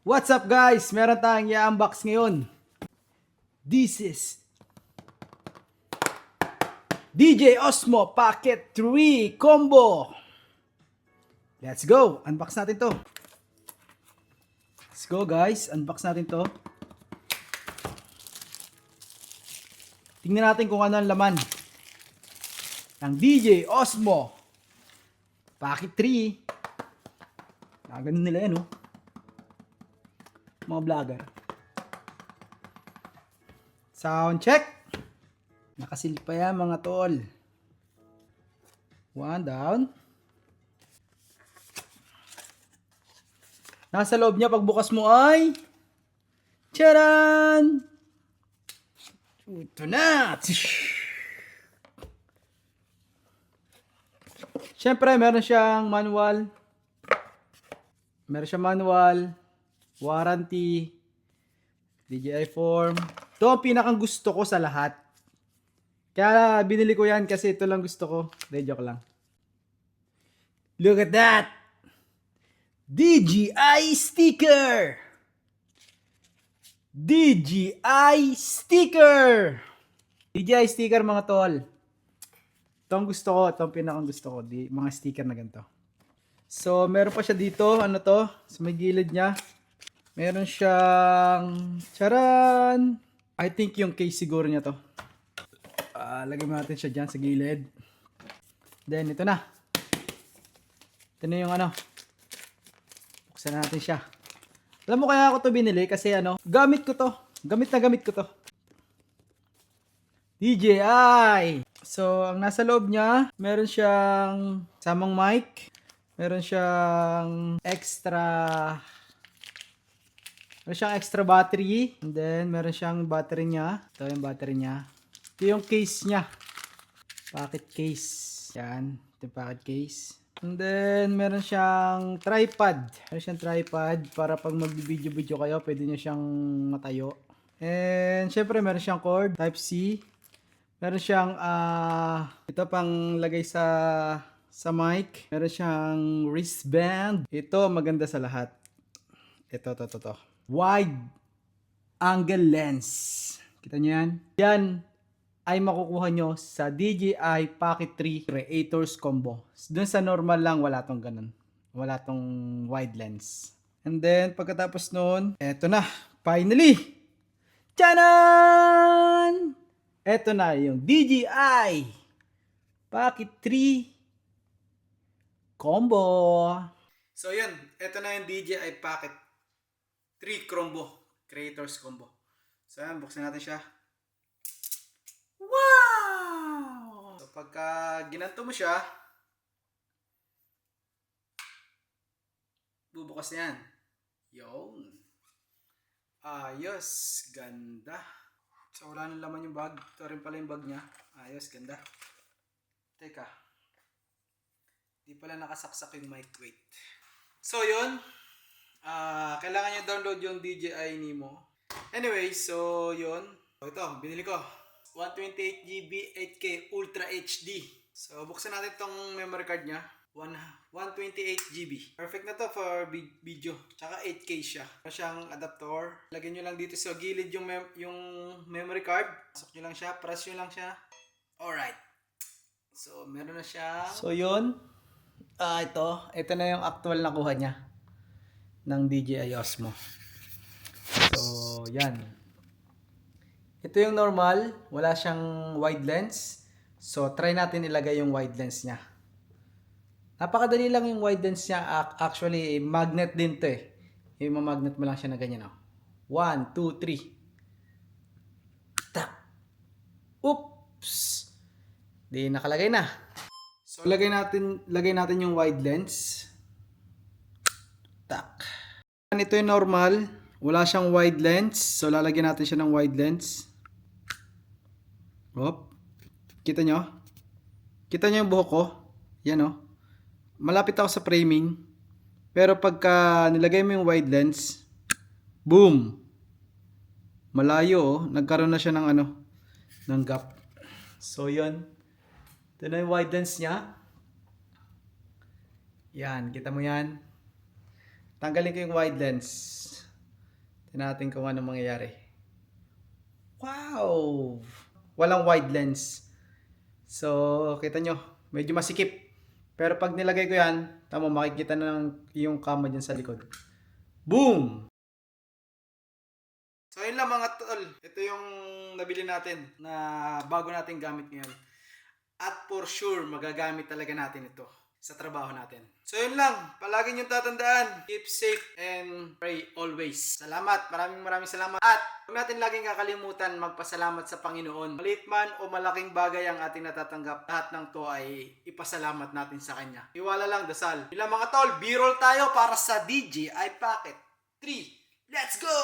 What's up guys? Meron tayong i-unbox ngayon. This is DJ Osmo Pocket 3 Combo. Let's go! Unbox natin to. Let's go guys, unbox natin to. Tingnan natin kung ano ang laman ng DJ Osmo Pocket 3. Ganun nila yan, oh. Mga vlogger. Sound check. Nakasil pa yan mga tol. One down. Nasa loob niya pagbukas mo ay charan! Ito na! Siyempre meron siyang manual. Meron siyang manual, warranty, DJI form. Ito ang pinakang gusto ko sa lahat. Kaya binili ko yan kasi ito lang gusto ko. De, joke lang. Look at that! DJI sticker! DJI sticker! DJI sticker mga tol. Ito ang gusto ko. Ito ang pinakang gusto ko. Mga sticker na ganito. So, meron pa siya dito. Ano to? Sa may gilid niya. Meron siyang charan! I think yung case siguro niya to. Lagay mo natin siya dyan sa gilid. Then, ito na. Ito na yung ano. Buksan natin siya. Alam mo kaya ako to binili kasi ano, gamit ko to. Gamit na gamit ko to. DJI! So, ang nasa loob niya, meron siyang samang mic. Meron siyang extra battery. And then, meron siyang battery niya. Ito yung battery niya. Ito yung case niya. Pocket case. Yan. Ito yung pocket case. And then, meron siyang tripod. Meron siyang tripod para pag mag-video kayo, pwede nyo siyang matayo. And, syempre, meron siyang cord. Type-C. Meron siyang, ito pang lagay sa mic. Meron siyang wristband. Ito, maganda sa lahat. Ito. Wide angle lens. Kita nyo yan? Yan ay makukuha nyo sa DJI Pocket 3 Creators Combo. Doon sa normal lang, wala tong ganun. Wala tong wide lens. And then, pagkatapos nun, eto na. Finally! Tchanan! Eto na yung DJI Pocket 3 Combo. So yun, eto na yung DJI Pocket 3 Combo. Creators Combo. So yan, buksan natin siya. Wow! So pagka ginanto mo siya, bubukas na yan. Yun. Ayos. Ganda. So wala nang laman yung bag. Ito rin pala yung bag niya. Ayos. Ganda. Teka. Di pala nakasaksak yung mic. Wait. So yun. Kailangan nyo download yung DJI Nemo. Anyway, so yun. Ito, binili ko. 128GB 8K Ultra HD. So buksan natin tong memory card niya. 128GB. Perfect na to for video. Tsaka 8K siya. Meron siyang adapter. Lagyan nyo lang dito sa gilid yung memory card. Pasok nyo lang siya. Press nyo lang siya. Alright. So meron na siya. So yun. Ito na yung actual nakuha niya ng DJI Osmo. So yan. Ito yung normal, wala siyang wide lens. So, try natin ilagay yung wide lens niya. Napakadali lang yung wide lens niya. Actually, magnet din to eh. Yung magnet mo lang siya na ganyan. 1, 2, 3. Tap! Oops! Di nakalagay na. So, lagay natin yung wide lens. Tak. Ito yung normal. Wala siyang wide lens. So, lalagyan natin siya ng wide lens. Hop. Kita nyo? Kita nyo yung buhok ko? Yan o. Malapit ako sa framing. Pero pagka nilagay mo yung wide lens, boom! Malayo o. Nagkaroon na siya ng ng gap. So yun. Ito na yung wide lens niya. Yan. Kita mo yan. Tanggalin ko yung wide lens. Tingnan natin kung ano mangyayari. Wow! Walang wide lens. So, kita nyo, medyo masikip. Pero pag nilagay ko yan, tama, makikita na yung kama dyan sa likod. Boom! So, yun lang mga tol. Ito yung nabili natin na bago natin gamit ngayon. At for sure, magagamit talaga natin ito sa trabaho natin. So yun lang, palagi niyong tatandaan, keep safe and pray always. Salamat, maraming salamat. At huwag natin laging kakalimutan magpasalamat sa Panginoon. Maliit man o malaking bagay ang ating natatanggap, lahat ng to ay ipasalamat natin sa Kanya. Iwala lang, dasal. Yun lang mga tol, B-roll tayo para sa DJI Pocket 3. Let's go!